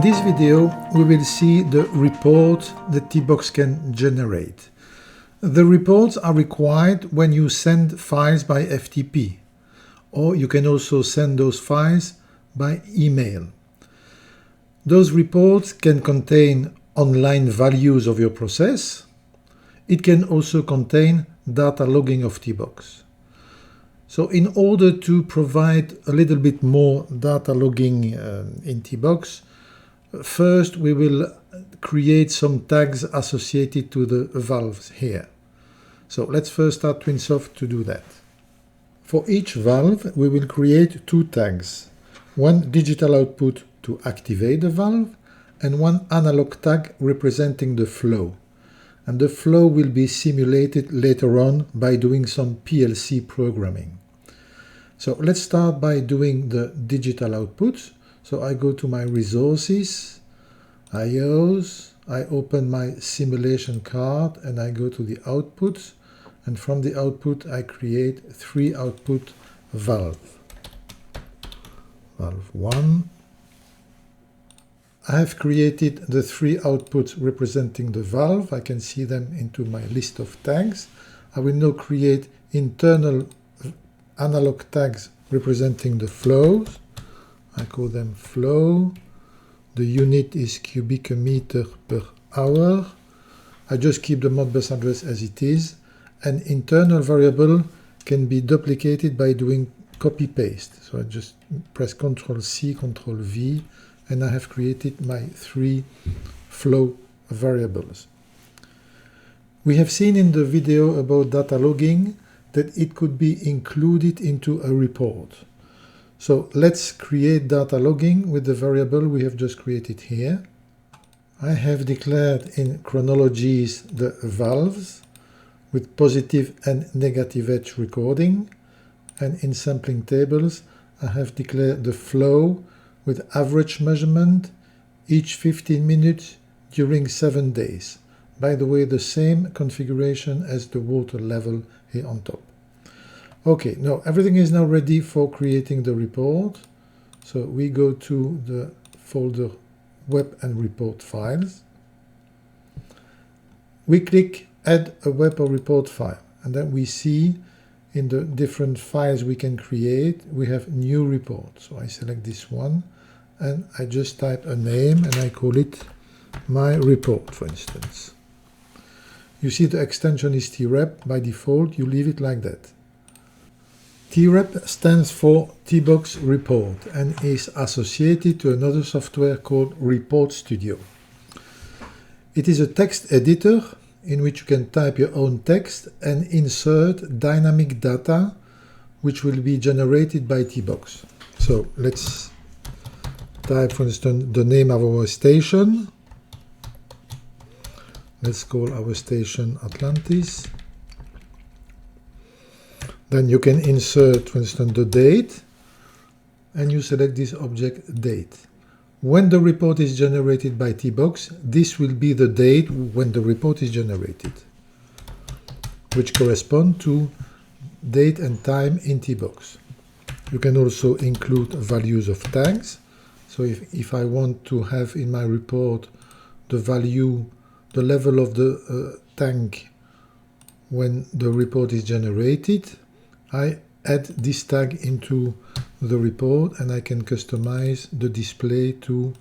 In this video, we will see the report that TBox can generate. The reports are required when you send files by FTP, or you can also send those files by email. Those reports can contain online values of your process. It can also contain data logging of TBox. So in order to provide a little bit more data logging in TBox, first we will create some tags associated to the valves here. So let's first start TwinSoft to do that. For each valve we will create two tags. One digital output to activate the valve and one analog tag representing the flow. And the flow will be simulated later on by doing some PLC programming. So let's start by doing the digital output. So I go to my resources, IOs, I open my simulation card and I go to the output, and from the output I create three output valves. Valve 1. I have created the three outputs representing the valve. I can see them into my list of tags. I will now create internal analog tags representing the flows. I call them flow. The unit is cubic meter per hour. I just keep the Modbus address as it is. An internal variable can be duplicated by doing copy paste. So I just press Ctrl C, Ctrl V, and I have created my three flow variables. We have seen in the video about data logging that it could be included into a report. So let's create data logging with the variable we have just created here. I have declared in chronologies the valves with positive and negative edge recording, and in sampling tables I have declared the flow with average measurement each 15 minutes during 7 days. By the way, the same configuration as the water level here on top. Okay, now everything is now ready for creating the report. So we go to the folder web and report files. We click add a web or report file, and then we see in the different files we can create, we have new report. So I select this one and I just type a name and I call it my report, for instance. You see the extension is trep. By default, you leave it like that. trep stands for TBox Report and is associated to another software called Report Studio. It is a text editor in which you can type your own text and insert dynamic data which will be generated by TBox. So let's type, for instance, the name of our station. Let's call our station Atlantis. Then you can insert, for instance, the date, and you select this object date. When the report is generated by TBox, this will be the date when the report is generated, which correspond to date and time in TBox. You can also include values of tags. So if I want to have in my report the value, the level of the tank when the report is generated, I add this tag into the report and I can customize the display to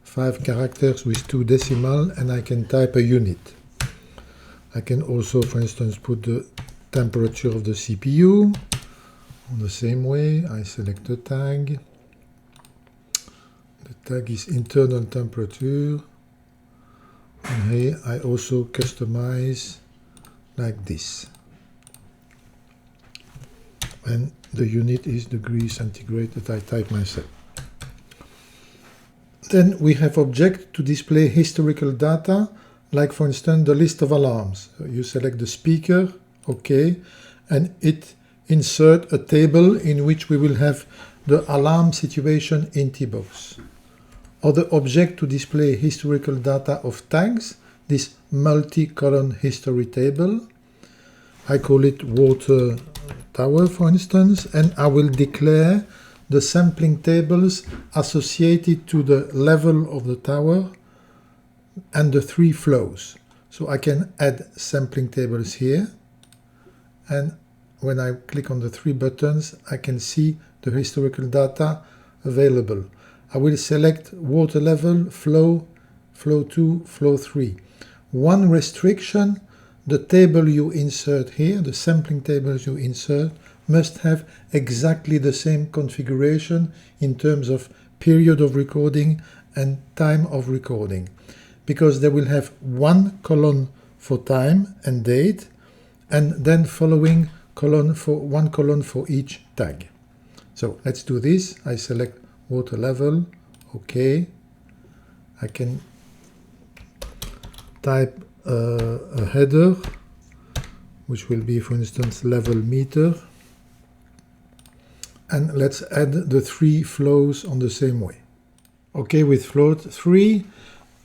5 characters with 2 decimal, and I can type a unit. I can also, for instance, put the temperature of the CPU. On the same way, I select the tag. The tag is internal temperature. And here I also customize like this. And the unit is degrees centigrade that I type myself. Then we have object to display historical data, like for instance the list of alarms. So you select the speaker, OK, and it insert a table in which we will have the alarm situation in TBox. Other object to display historical data of tags, this multi-column history table. I call it water tower, for instance, and I will declare the sampling tables associated to the level of the tower and the 3 flows. So I can add sampling tables here, and when I click on the 3 buttons, I can see the historical data available. I will select water level, flow, flow 2, flow 3. One restriction: the table you insert here, the sampling tables you insert, must have exactly the same configuration in terms of period of recording and time of recording, because they will have one column for time and date, and then following column for one column for each tag. So let's do this. I select water level, OK. I can type a header, which will be, for instance, level meter. And let's add the 3 flows on the same way. OK, with flow 3,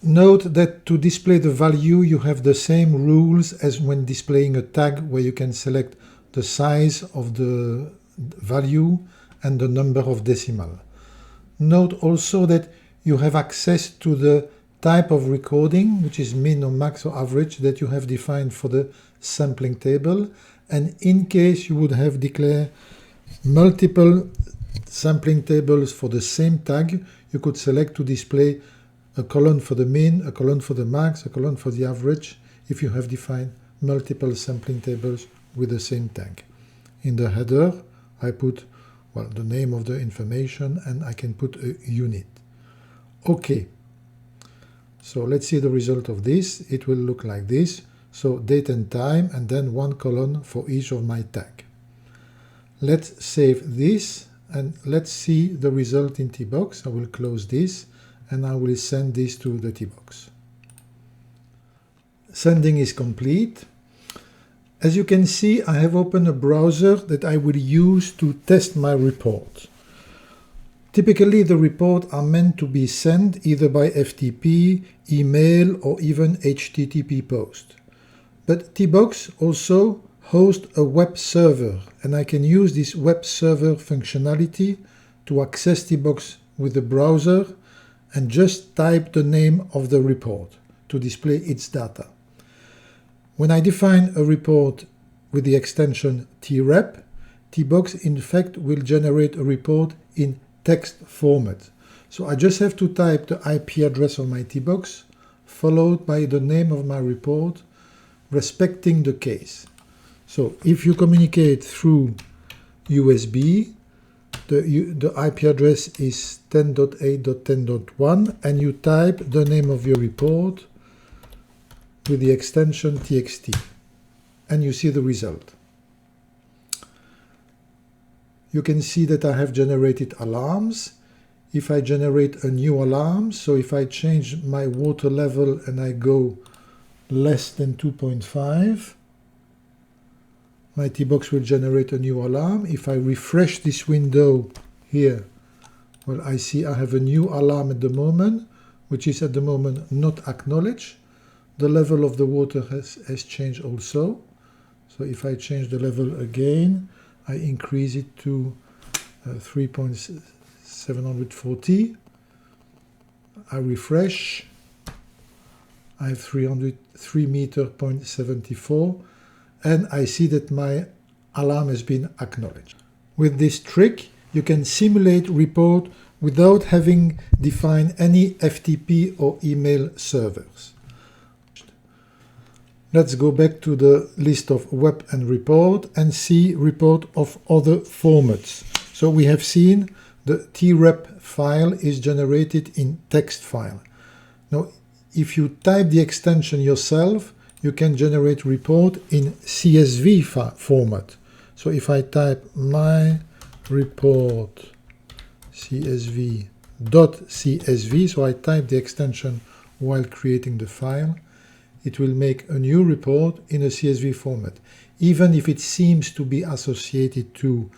note that to display the value you have the same rules as when displaying a tag, where you can select the size of the value and the number of decimal. Note also that you have access to the type of recording, which is min or max or average, that you have defined for the sampling table. And in case you would have declared multiple sampling tables for the same tag, you could select to display a column for the min, a column for the max, a column for the average, if you have defined multiple sampling tables with the same tag. In the header, I put, well, the name of the information, and I can put a unit. OK. So let's see the result of this. It will look like this. So date and time, and then one column for each of my tag. Let's save this, and let's see the result in TBox. I will close this, and I will send this to the TBox. Sending is complete. As you can see, I have opened a browser that I will use to test my report. Typically, the reports are meant to be sent either by FTP, email, or even HTTP post. But TBox also hosts a web server, and I can use this web server functionality to access TBox with the browser and just type the name of the report to display its data. When I define a report with the extension trep, TBox in fact will generate a report in text format. So I just have to type the IP address of my TBox, followed by the name of my report, respecting the case. So if you communicate through USB, the IP address is 10.8.10.1, and you type the name of your report with the extension txt, and you see the result. You can see that I have generated alarms. If I generate a new alarm, so if I change my water level and I go less than 2.5, my TBox will generate a new alarm. If I refresh this window here, well, I see I have a new alarm at the moment, which is at the moment not acknowledged. The level of the water has changed also. So if I change the level again, I increase it to 3.740. I refresh. I have 303 meter 0.74, and I see that my alarm has been acknowledged. With this trick, you can simulate report without having defined any FTP or email servers. Let's go back to the list of web and report and see report of other formats. So we have seen the trep file is generated in text file. Now, if you type the extension yourself, you can generate report in CSV format. So if I type my report CSV.csv, so I type the extension while creating the file, it will make a new report in a CSV format. Even if it seems to be associated to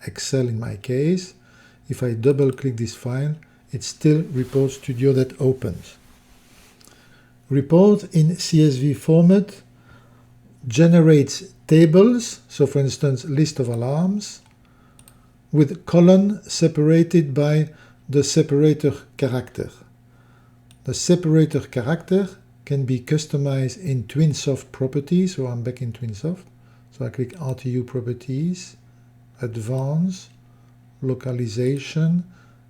Excel in my case, if I double click this file, it's still Report Studio that opens. Report in CSV format generates tables, so for instance, list of alarms, with colon separated by the separator character. The separator character can be customized in TwinSoft properties, so I'm back in TwinSoft. So I click RTU properties, advanced, localization,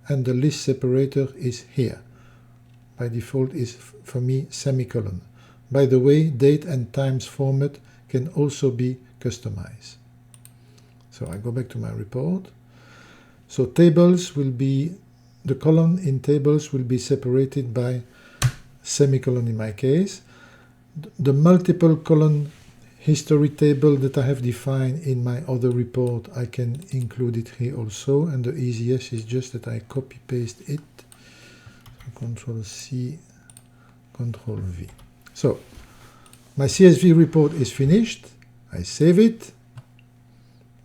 and the list separator is here. By default is for me semicolon. By the way, date and times format can also be customized. So I go back to my report. So tables will be, the column in tables will be separated by semicolon in my case. The multiple column history table that I have defined in my other report, I can include it here also, and the easiest is just that I copy paste it. So Control C, Control V. So my CSV report is finished. I save it,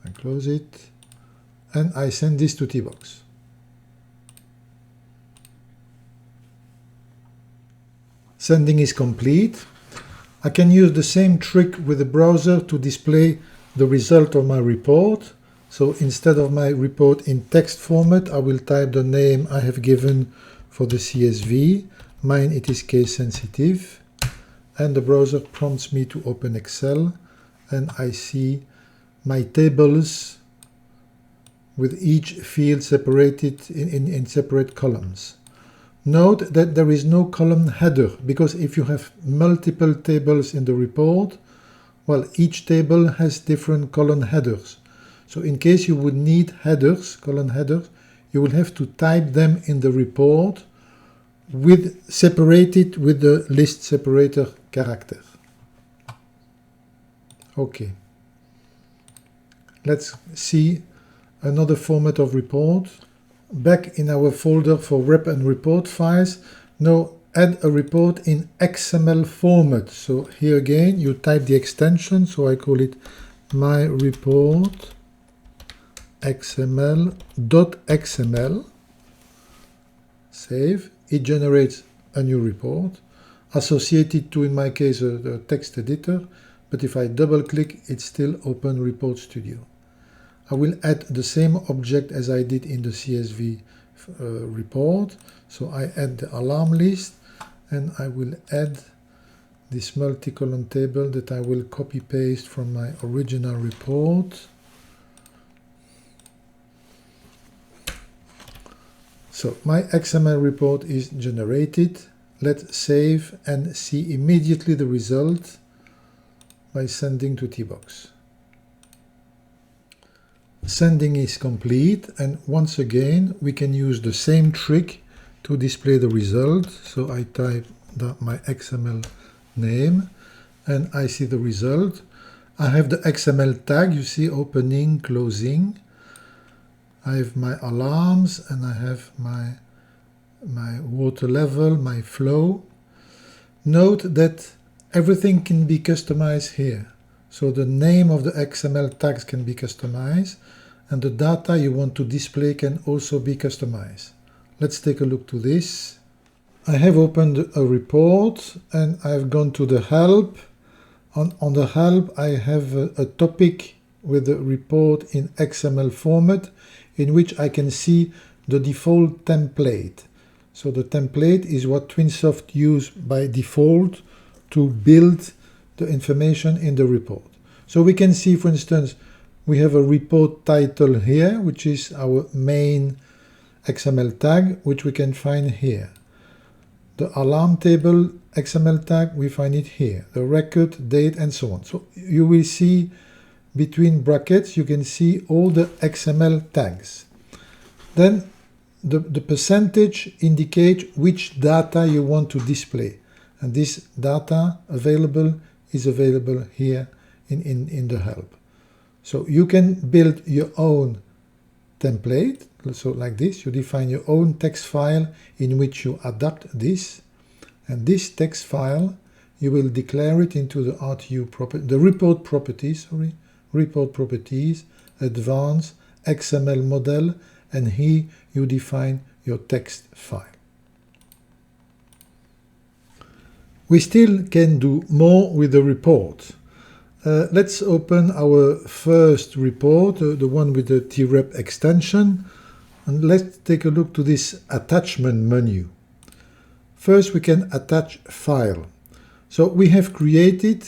I close it, and I send this to TBox. Sending is complete. I can use the same trick with the browser to display the result of my report. So instead of my report in text format, I will type the name I have given for the CSV. Mine, it is case sensitive. And the browser prompts me to open Excel, and I see my tables with each field separated in separate columns. Note that there is no column header, because if you have multiple tables in the report, well, each table has different column headers. So in case you would need headers, column headers, you will have to type them in the report separated with the list separator character. Okay. Let's see another format of report. Back in our folder for rep and report files, now add a report in XML format. So here again, you type the extension, so I call it my report xml.xml. Save. It generates a new report associated to, in my case, the text editor. But if I double click, it's still Open Report Studio. I will add the same object as I did in the CSV report. So I add the alarm list, and I will add this multi-column table that I will copy paste from my original report. So my XML report is generated. Let's save and see immediately the result by sending to TBox. Sending is complete, and once again we can use the same trick to display the result. So I type my XML name and I see the result. I have the XML tag, you see, opening, closing. I have my alarms, and I have my water level, my flow. Note that everything can be customized here. So the name of the XML tags can be customized, and the data you want to display can also be customized. Let's take a look to this. I have opened a report, and I've gone to the help. On the help, I have a topic with the report in XML format, in which I can see the default template. So the template is what TwinSoft use by default to build the information in the report. So we can see, for instance, we have a report title here, which is our main XML tag, which we can find here. The alarm table XML tag, we find it here. The record, date, and so on. So you will see between brackets, you can see all the XML tags. Then the percentage indicates which data you want to display. And this data is available here in the help. So you can build your own template. So like this, you define your own text file in which you adapt this. And this text file, you will declare it into the RTU property, the report properties, report properties, advanced, XML model, and here you define your text file. We still can do more with the report. Let's open our first report, the one with the TREP extension, and let's take a look to this attachment menu. First, we can attach file. So we have created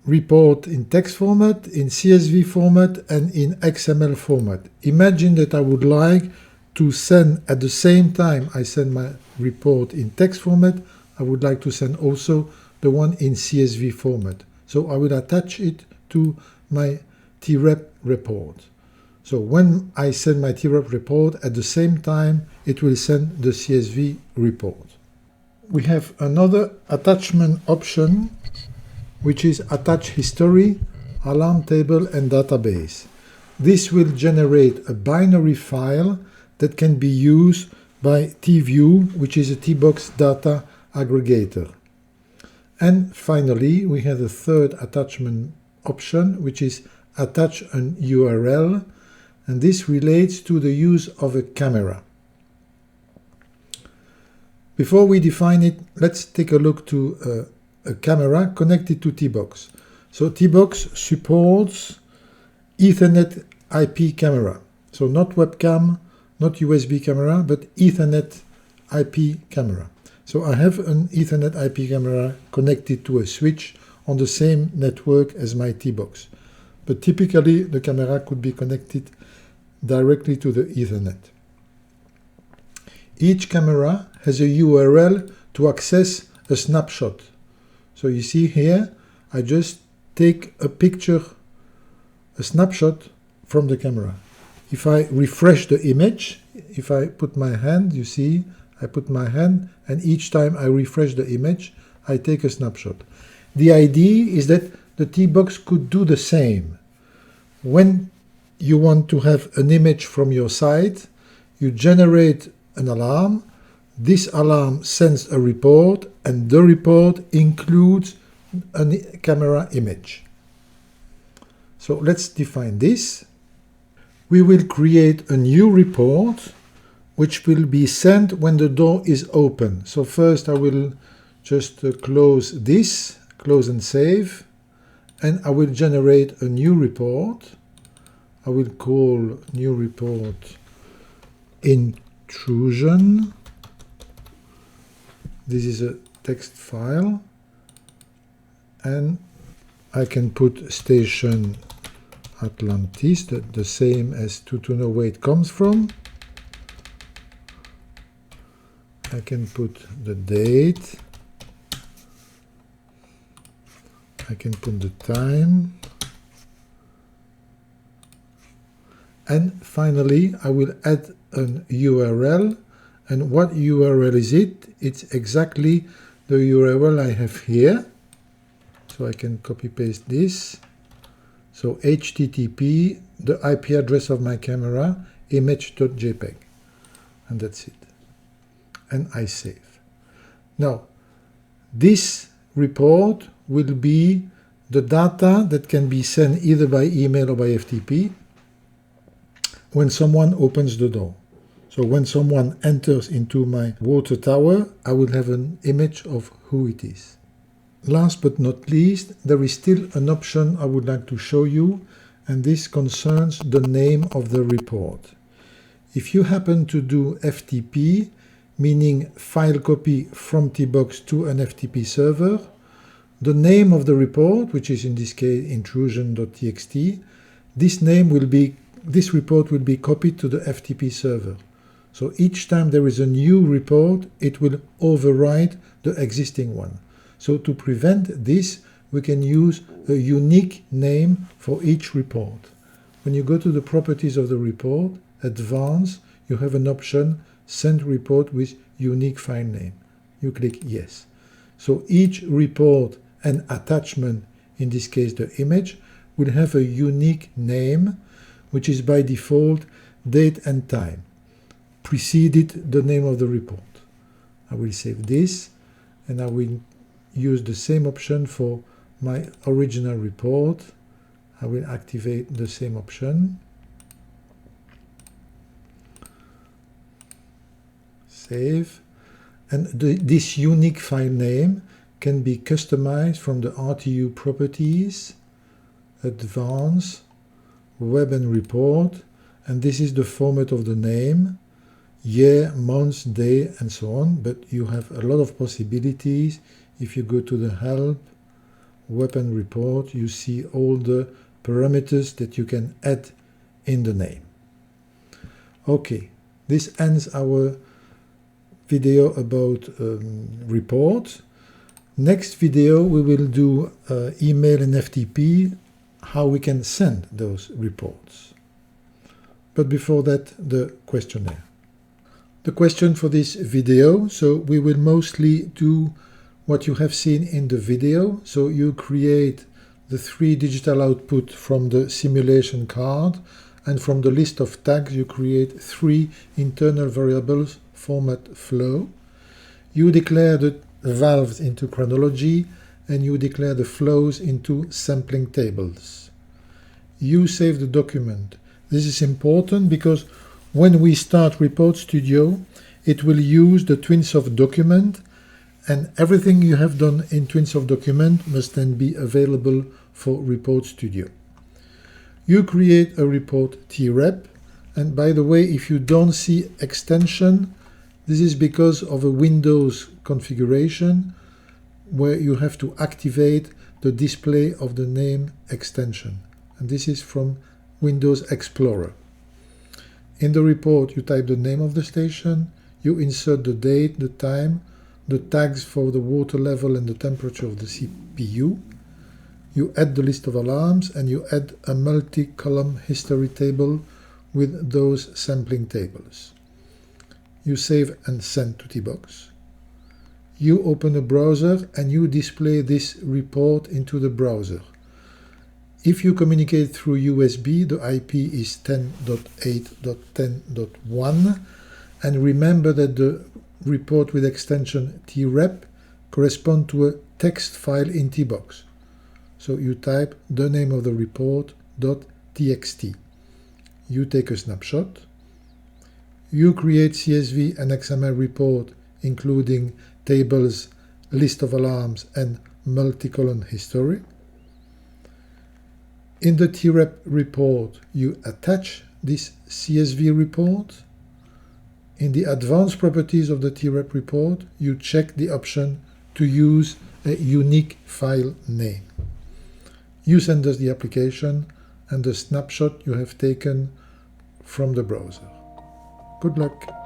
report in text format, in CSV format, and in XML format. Imagine that I would like to send, at the same time I send my report in text format, I would like to send also the one in CSV format. So I will attach it to my TREP report. So when I send my TREP report, at the same time it will send the CSV report. We have another attachment option, which is attach history, alarm table, and database. This will generate a binary file that can be used by TView, which is a TBox data aggregator. And finally, we have a third attachment option, which is attach an URL, and this relates to the use of a camera. Before we define it, let's take a look to a camera connected to TBox. So TBox supports Ethernet IP camera. So not webcam, not USB camera, but Ethernet IP camera. So I have an Ethernet IP camera connected to a switch on the same network as my TBox. But typically the camera could be connected directly to the Ethernet. Each camera has a URL to access a snapshot. So you see here, I just take a picture, a snapshot from the camera. If I refresh the image, if I put my hand, you see, I put my hand, and each time I refresh the image, I take a snapshot. The idea is that the TBox could do the same. When you want to have an image from your site, you generate an alarm. This alarm sends a report, and the report includes a camera image. So let's define this. We will create a new report which will be sent when the door is open. So first I will just close this, close and save, and I will generate a new report. I will call new report intrusion. This is a text file, and I can put station Atlantis, the same as to know where it comes from. I can put the date, I can put the time, and finally I will add an URL. And what URL is it? It's exactly the URL I have here. So I can copy paste this. So HTTP, the IP address of my camera, image.jpg. And that's it. And I save. Now, this report will be the data that can be sent either by email or by FTP when someone opens the door. So when someone enters into my water tower, I will have an image of who it is. Last but not least, there is still an option I would like to show you, and this concerns the name of the report. If you happen to do FTP, meaning file copy from TBox to an FTP server, the name of the report, which is in this case intrusion.txt, this report will be copied to the FTP server. So each time there is a new report, it will override the existing one. So to prevent this, we can use a unique name for each report. When you go to the properties of the report, Advanced, you have an option, Send report with unique file name. You click Yes. So each report and attachment, in this case the image, will have a unique name, which is by default date and time, preceded the name of the report. I will save this, and I will use the same option for my original report. I will activate the same option. Save. And this unique file name can be customized from the RTU properties, Advanced, Web and Report, and this is the format of the name, year, month, day, and so on, but you have a lot of possibilities. If you go to the Help, Web and Report, you see all the parameters that you can add in the name. Okay, this ends our video about reports. Next video we will do email and FTP, how we can send those reports. But before that, the questionnaire. The question for this video, so we will mostly do what you have seen in the video. So you create the 3 digital output from the simulation card, and from the list of tags you create 3 internal variables, format flow. You declare the valves into chronology, and you declare the flows into sampling tables. You save the document. This is important because when we start Report Studio, it will use the TwinSoft document, and everything you have done in TwinSoft document must then be available for Report Studio. You create a report TREP, and by the way, if you don't see extension, this is because of a Windows configuration where you have to activate the display of the name extension, and this is from Windows Explorer. In the report, you type the name of the station, you insert the date, the time, the tags for the water level and the temperature of the CPU, you add the list of alarms, and you add a multi-column history table with those sampling tables. You save and send to TBox. You open a browser and you display this report into the browser. If you communicate through USB, the IP is 10.8.10.1, and remember that the report with extension TREP corresponds to a text file in TBox. So you type the name of the report .txt. You take a snapshot. You create CSV and XML report including tables, list of alarms, and multi-column history. In the TREP report, you attach this CSV report. In the advanced properties of the TREP report, you check the option to use a unique file name. You send us the application and the snapshot you have taken from the browser. Good luck!